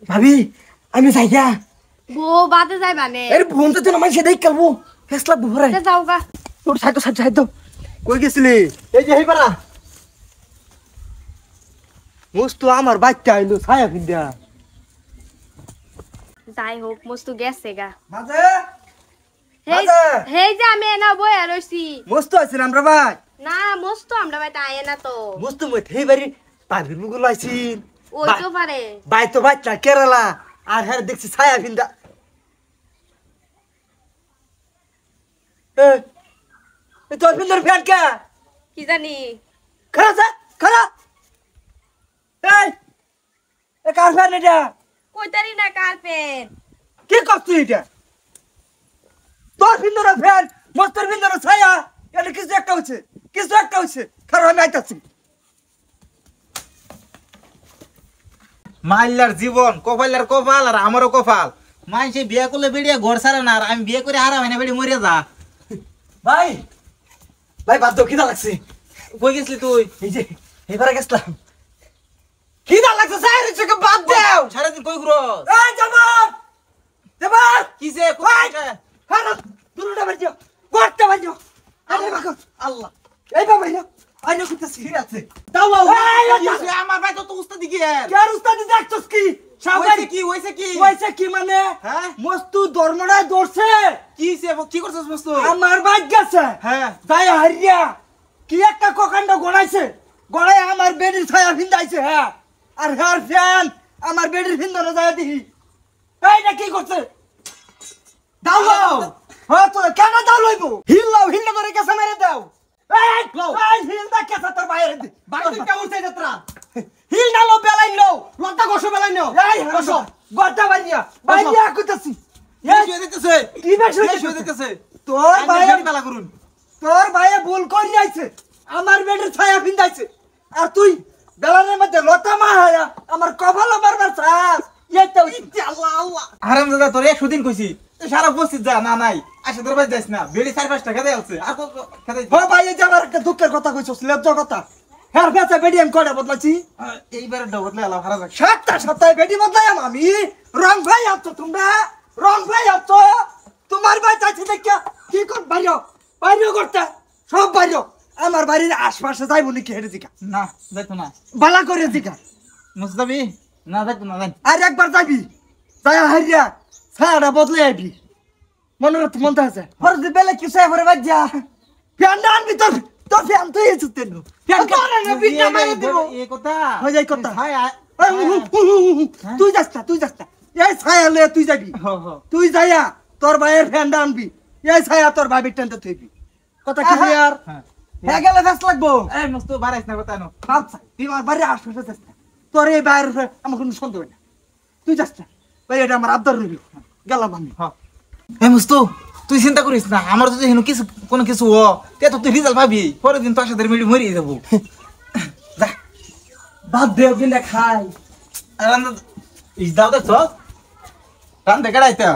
ভাবি আমি যাই গা বো বাদে যাই মানে আরে ফোন তো না মাইছে দেখ কালবো ফেসলা বুহরে যাও গা তোর সাইড কই গেছিলি এই যে হেই পারা মস্ত আমার বাচ্চা আইলো ছায়া ফিন্দা যাই হোক মস্তু গেছে গা মাঝে হেই যে আমি এনা বইয়া রইছি মস্ত আছে আমরা ভাই না মস্তু আমরা বাইতে আয় না তো মস্ত মই হেই বাড়ি পারবির মুগুল আইছিন ওই তো পারে বাই তো বাচ্চা কেরালা আর হ্যাঁ দেখছি ছায়া ফিন্দা এ তোর ফিন্দার ফ্যান কে কি জানি খারা এই এ কার ফ্যান এটা কইতারি না কার্পেট কি করছিস এটা তোর ফিন্দার ফ্যান মস্তর ফিন্দার ছায়া এটা কিছু একটা হচ্ছে খারা আমি আইতাছি মাইলার জীবন কপালার কপাল আর আমারও কপাল মাইসে বিয়ে করলে বেড়িয়া ঘর সারা না আর আমি বিয়ে করে হারা হয় না বেড়ি মরে যা ভাই বাদ দাও খিদা লাগছে কই গেছলি তুই এই যে এবারে গেছলাম খিদা লাগছে সাইরে চোখে বাদ দাও সারাদিন কই ঘুরো এই জামান কিসে হারা দুলুটা বাজো করতে বাজো আরে বাকো আল্লাহ এই বাবা না আইনো করতেছি ঠিক আছে দাও আমার ভাই তো উস্তাদি কি কার উস্তাদি দেখছস কি সাবাই হইছে কি মানে হ্যাঁ মস্তু ধর্মড়ায় দর্ছে কি করছস মস্তু আমার ভাই গেছে হ্যাঁ তাই হারিয়া কি একটা কোকান্ড গড়াইছে গড়াই আমার বেডির ছায়া ফিন্দাইছে হ্যাঁ আর হেয়ার ফ্যান আমার বেডির ফিন্দানো যায় দেখি এইটা কি করছে দাও হ্যাঁ তো কেন দাও লইব হিল ধরে কেসা মেরে দাও এই হিল দা কেসা তোর বাইরে বাইরে কেমন চাই যাত্রা হিল না লো বেলাই লো লতা গোসো বেলাই নো এই গোসো গড়টা বাইরিয়া কইতাছি এই শুয়ে দিতেছে কি বেশি শুয়ে দিতেছে তোর ভাই বেলা করুন তোর ভাই ভুল করি আইছে আমার বেডের ছায়া ফিন্দাইছে আর তুই বেলানের মধ্যে লতা মা হায়া আমার কপাল বারবার ছাস এইটা আল্লাহ হারামজাদা তোর 100 দিন কইছি সারা উপস্থিত যা না নাই আসে তোর ভাই যাইস না বেড়ি 4-5 টাকা দেয় আছে আর খেতে ও ভাই এই যে আমার একটা দুঃখের কথা কইছস লজ্জার কথা হ্যাঁ বেচা বেডি আমি কয়টা বদলাছি এইবারে ডবলে আলা হারা যাক সাতটা বেডি বদলাইম আমি রং ভাই আছো তোমরা তোমার ভাই চাইছে দেখা কি কর বাইরে করতে সব বাইরে আমার বাড়ির আশপাশে যাইব নাকি হেঁটে জিকা না যাইতো না বালা করে জিকা মুস্তাবি না যাইতো না যাই আর একবার যাবি যাই হারিয়া ছায়াটা বদলে আইবি মনে আছে হরে বেলে কি ছায়া ভরে বাজ্যা ফ্যান আনবি তোর ফ্যান তুই এসেছিস ফ্যান করে না বিটা মারি দেব এই কথা হই যাই কথা হাই তুই যাস না এই ছায়া লয়ে তুই যাবি তুই যাইয়া তোর ভাইয়ের ফ্যান আনবি এই ছায়া তোর ভাবির টেনতে থইবি কথা ক্লিয়ার হ্যাঁ গেলে ফেস লাগবো এই মস্ত বাড়াইছ না কথা নো আচ্ছা তুই আমার বাড়ি আশপাশে যাস না তোর এই বাইরে আমার কোনো সন্দেহ না তুই যাস না ভাই এটা আমার আবদার রইল গেলাম আমি এই মস্ত তুই চিন্তা করিস না আমার যদি হেন কিছু কোনো কিছু ও তে তো তুই রিজাল্ট পাবি পরের দিন তোর সাথে মিলি মরি যাব যা বাদ দে ওদিন খাই ইস দাও দেখছ রান দেখে রাইতা